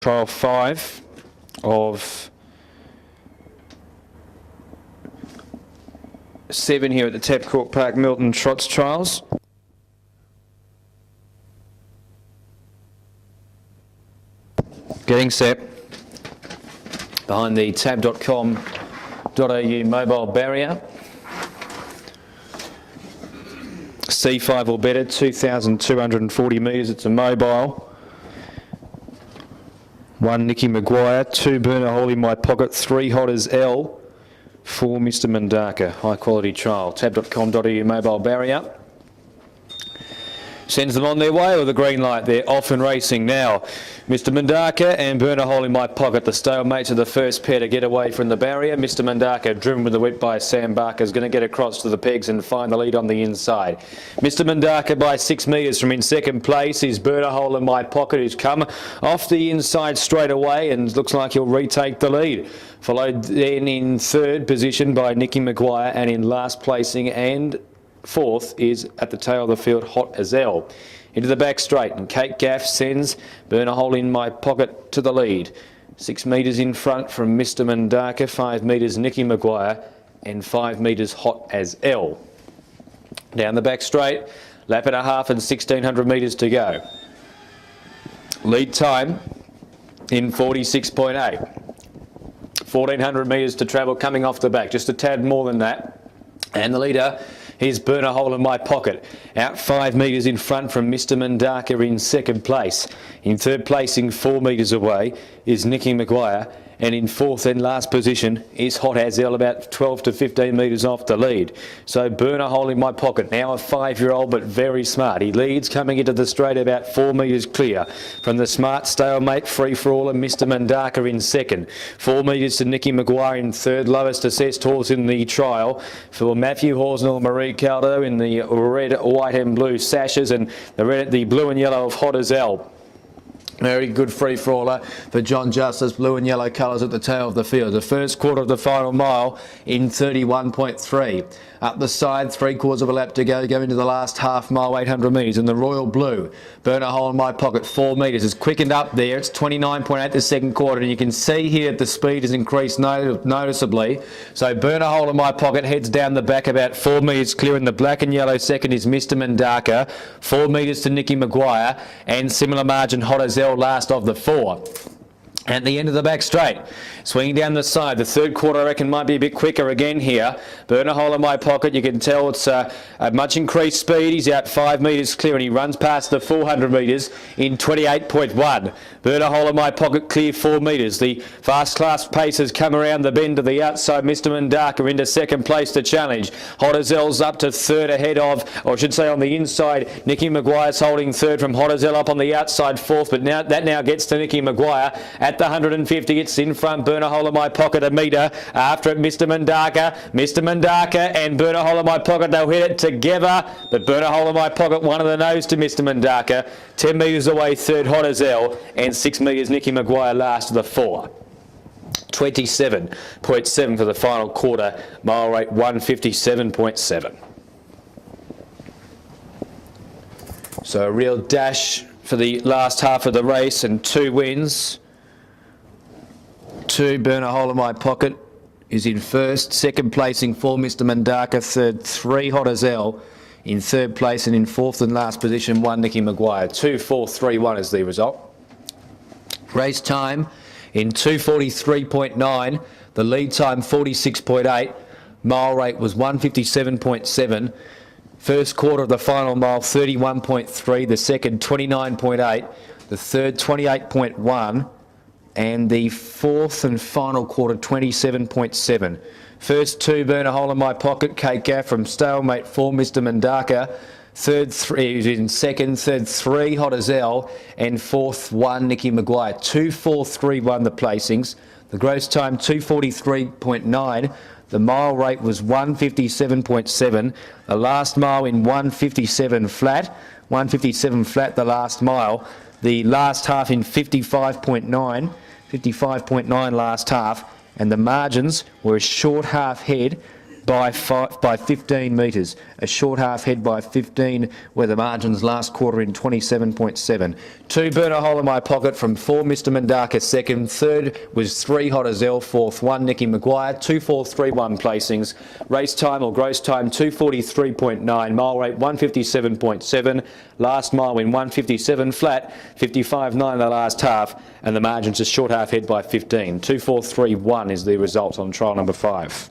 Trial 5 of 7 here at the Tapcourt Park Melton Trots Trials. Getting set behind the tab.com.au mobile barrier. C5 or better, 2,240 metres, it's a mobile. 1 Nicky Maguire, 2 Burner Hole in my pocket, 3 Hot as L, 4 Mr Mandaka. High quality trial. Tab.com.au mobile barrier. Sends them on their way with a green light. They're off and racing now. Mr Mandaka and Burner Hole in my pocket, the stalemates of the first pair to get away from the barrier. Mr Mandaka, driven with the whip by Sam Barker, is going to get across to the pegs and find the lead on the inside. Mr Mandaka by 6 metres from in second place is Burner Hole in my pocket, who's come off the inside straight away and looks like he'll retake the lead. Followed then in third position by Nicky Maguire, and in last placing and fourth is at the tail of the field Hot as L. Into the back straight, and Kate Gaff sends Burner Hole in my pocket to the lead. 6 metres in front from Mr Mandaka, 5 metres Nicky Maguire and 5 metres Hot as L. Down the back straight, lap and a half and 1,600 metres to go. Lead time in 46.8. 1,400 metres to travel coming off the back, just a tad more than that. And the leader is Burner Hole in my pocket, out 5 metres in front from Mr Mandaka in second place. In third placing 4 metres away is Nicky Maguire, and in fourth and last position is Hot as L, about 12 to 15 metres off the lead. So Burner Hole in my pocket, now a 5-year-old but very smart. He leads coming into the straight about 4 metres clear from the smart stalemate free for all and Mr Mandaka in second. 4 metres to Nicky Maguire in third, lowest assessed horse in the trial for Matthew Horsnell, Marie Caldo in the red, white and blue sashes, and the blue and yellow of Hot as L. Very good free-for-aller for John Justice, blue and yellow colours at the tail of the field. The first quarter of the final mile in 31.3. Up the side, 3/4 of a lap to go into the last half mile, 800 metres. And the Royal Blue, Burner Hole in my pocket, 4 metres. It's quickened up there. It's 29.8 the second quarter. And you can see here the speed has increased noticeably. So Burner Hole in my pocket heads down the back about 4 metres clear. In the black and yellow second is Mr Mandaka, 4 metres to Nicky Maguire, and similar margin Hot as L last of the 4. At the end of the back straight, swinging down the side, the third quarter I reckon might be a bit quicker again here. Burner Hole in my pocket, you can tell it's a much increased speed. He's out 5 metres clear and he runs past the 400 metres in 28.1. Burner Hole in my pocket clear 4 metres. The fast class pace has come around the bend to the outside. Mr Mandaka into second place to challenge. Hot as L's up to third ahead of, or I should say on the inside, Nicky Maguire's holding third from Hot as L up on the outside fourth, but now that gets to Nicky Maguire at the 150. It's in front. Burner Hole in my pocket a metre after it. Mr Mandaka and Burner Hole in my pocket, they'll hit it together, but Burner Hole in my pocket one of the nose to Mr Mandaka. 10 metres away third Hot as L, and 6 metres Nicky Maguire last of the 4. 27.7 for the final quarter, mile rate 157.7. So a real dash for the last half of the race and 2 wins. 2 Burner Hole in my pocket is in first, second placing 4 Mr Mandaka, third 3 Hot as L, in third place, and in fourth and last position 1 Nicky Maguire. 2-4-3-1 is the result. Race time in 2:43.9, the lead time 46.8, mile rate was 157.7. First quarter of the final mile 31.3, the second 29.8, the third 28.1, and the fourth and final quarter 27.7. First 2 Burner Hole in my pocket, Kate Gaff from stalemate 4 Mr Mandaka, third 3 in second, third 3 Hot as L, and fourth 1 Nicky Maguire. 2-4-3-1 the placings. The gross time 2:43.9. The mile rate was 157.7. The last mile in 157 flat. 157 flat the last mile. The last half in 55.9. 55.9 last half. And the margins were a short half head by 15 metres. A short half head by 15, where the margins last quarter in 27.7. 2 Burn a Hole in My Pocket from 4 Mr Mandaka second. Third was 3 Hot as Hell. Fourth 1 Nicky Maguire. 2-4-3-1 placings. Race time or gross time 2:43.9. Mile rate 157.7. Last mile win 157 flat. 55.9 the last half, and the margins a short half head by 15. 2-4-3-1 is the result on trial number 5.